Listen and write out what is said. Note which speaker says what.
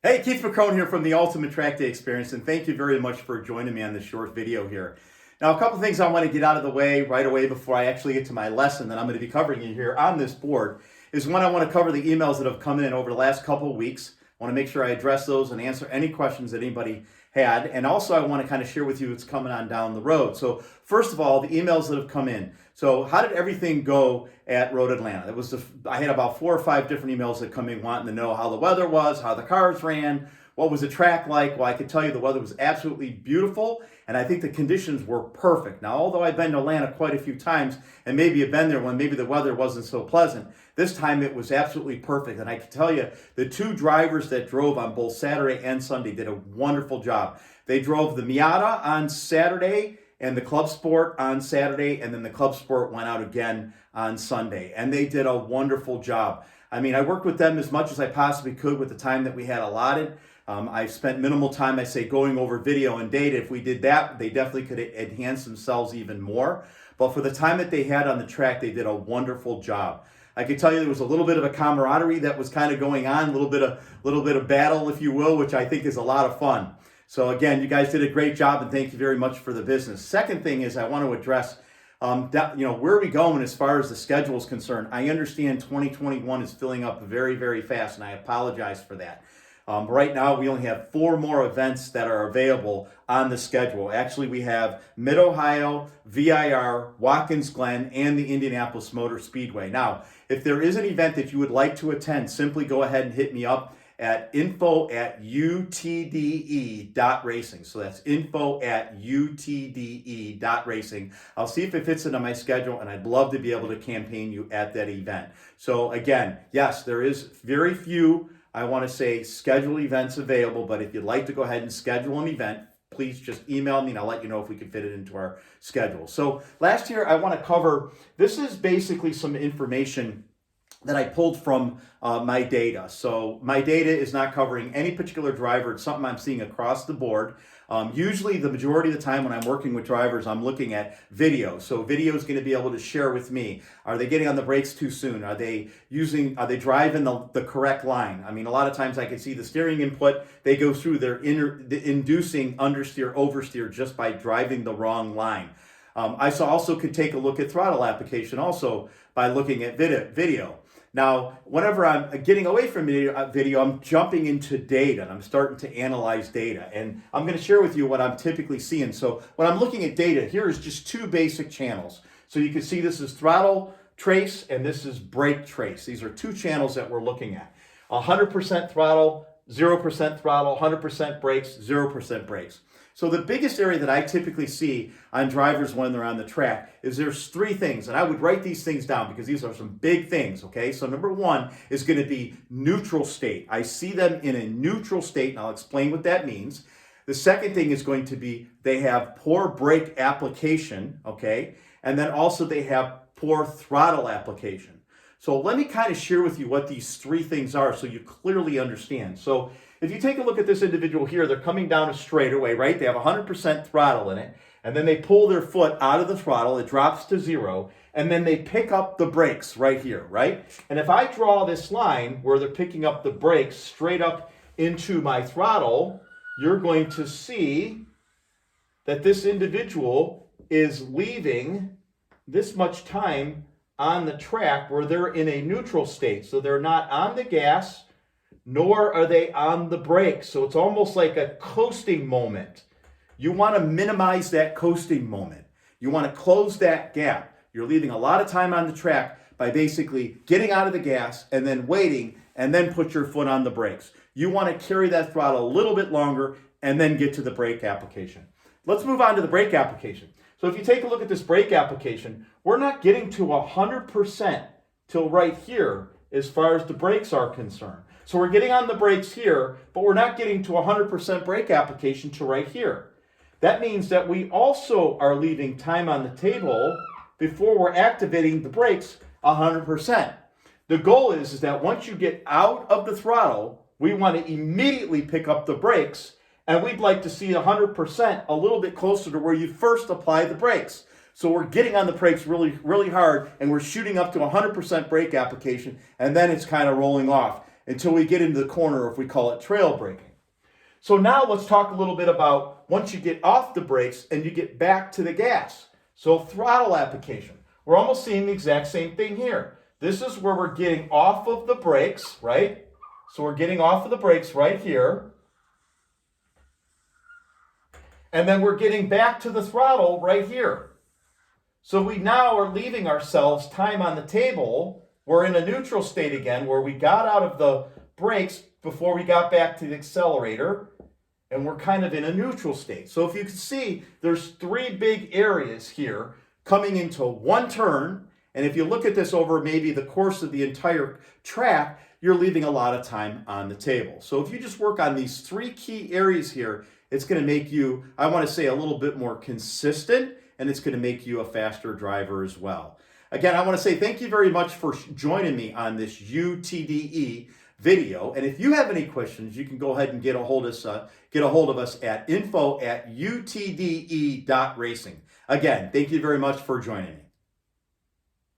Speaker 1: Hey, Keith McCrone here from the Ultimate Track Day Experience, and thank you very much for joining me on this short video here. Now, a couple things I want to get out of the way right away before I actually get to my lesson that I'm going to be covering you here on this board is one, I want to cover the emails that have come in over the last couple of weeks. I want to make sure I address those and answer any questions that anybody had. And also I want to kind of share with you what's coming on down the road. So first of all, the emails that have come in. So how did everything go at Road Atlanta? I had about 4 or 5 different emails that come in wanting to know how the weather was, how the cars ran, what was the track like. Well, I could tell you the weather was absolutely beautiful, and I think the conditions were perfect. Now, although I've been to Atlanta quite a few times, and maybe you've been there when maybe the weather wasn't so pleasant, this time it was absolutely perfect. And I can tell you, the 2 drivers that drove on both Saturday and Sunday did a wonderful job. They drove the Miata on Saturday and the Club Sport on Saturday, and then the Club Sport went out again on Sunday. And they did a wonderful job. I mean, I worked with them as much as I possibly could with the time that we had allotted. I spent minimal time, I say, going over video and data. If we did that, they definitely could enhance themselves even more. But for the time that they had on the track, they did a wonderful job. I could tell you there was a little bit of a camaraderie that was kind of going on, a little bit of battle, if you will, which I think is a lot of fun. So again, you guys did a great job, and thank you very much for the business. Second thing is I want to address where are we going as far as the schedule is concerned. I understand 2021 is filling up very, very fast, and I apologize for that. Right now, we only have 4 more events that are available on the schedule. Actually, we have Mid-Ohio, VIR, Watkins Glen, and the Indianapolis Motor Speedway. Now, if there is an event that you would like to attend, simply go ahead and hit me up at info@utde.racing. So that's info@utde.racing. I'll see if it fits into my schedule, and I'd love to be able to campaign you at that event. So again, yes, there is very few, I want to say, scheduled events available, but if you'd like to go ahead and schedule an event, please just email me and I'll let you know if we can fit it into our schedule. So last year, I want to cover, this is basically some information that I pulled from my data. So my data is not covering any particular driver. It's something I'm seeing across the board. Usually the majority of the time when I'm working with drivers, I'm looking at video. So video is going to be able to share with me. Are they getting on the brakes too soon? Are they driving the correct line? I mean, a lot of times I can see the steering input. They go through their inducing understeer, oversteer just by driving the wrong line. I also could take a look at throttle application also by looking at video. Now, whenever I'm getting away from video, I'm jumping into data and I'm starting to analyze data. And I'm going to share with you what I'm typically seeing. So when I'm looking at data, here is just 2 basic channels. So you can see this is throttle trace and this is brake trace. These are 2 channels that we're looking at. 100% throttle, 0% throttle, 100% brakes, 0% brakes. So the biggest area that I typically see on drivers when they're on the track is there's 3 things, and I would write these things down because these are some big things, okay? So number 1 is going to be neutral state. I see them in a neutral state, and I'll explain what that means. The second thing is going to be they have poor brake application, okay? And then also they have poor throttle application. So let me kind of share with you what these 3 things are so you clearly understand. So if you take a look at this individual here, they're coming down a straightaway, right? They have 100% throttle in it, and then they pull their foot out of the throttle, it drops to 0, and then they pick up the brakes right here, right? And if I draw this line where they're picking up the brakes straight up into my throttle, you're going to see that this individual is leaving this much time on the track where they're in a neutral state. So they're not on the gas, nor are they on the brakes. So it's almost like a coasting moment. You want to minimize that coasting moment. You want to close that gap. You're leaving a lot of time on the track by basically getting out of the gas and then waiting and then put your foot on the brakes. You want to carry that throttle a little bit longer and then get to the brake application. Let's move on to the brake application. So if you take a look at this brake application, we're not getting to 100% till right here as far as the brakes are concerned. So we're getting on the brakes here, but we're not getting to 100% brake application to right here. That means that we also are leaving time on the table before we're activating the brakes 100%. The goal is that once you get out of the throttle, we want to immediately pick up the brakes, and we'd like to see 100% a little bit closer to where you first apply the brakes. So we're getting on the brakes really, really hard, and we're shooting up to 100% brake application, and then it's kind of rolling off. until we get into the corner, if we call it trail braking. So now let's talk a little bit about once you get off the brakes and you get back to the gas. So throttle application. We're almost seeing the exact same thing here. This is where we're getting off of the brakes, right? So we're getting off of the brakes right here. And then we're getting back to the throttle right here. So we now are leaving ourselves time on the table. We're in a neutral state again, where we got out of the brakes before we got back to the accelerator, and we're kind of in a neutral state. So if you can see, there's three big areas here coming into one turn, and if you look at this over maybe the course of the entire track, you're leaving a lot of time on the table. So if you just work on these three key areas here, it's going to make you, I want to say, a little bit more consistent, and it's going to make you a faster driver as well. Again, I want to say thank you very much for joining me on this UTDE video. And if you have any questions, you can go ahead and get a hold of us at info@utde.racing. Again, thank you very much for joining me.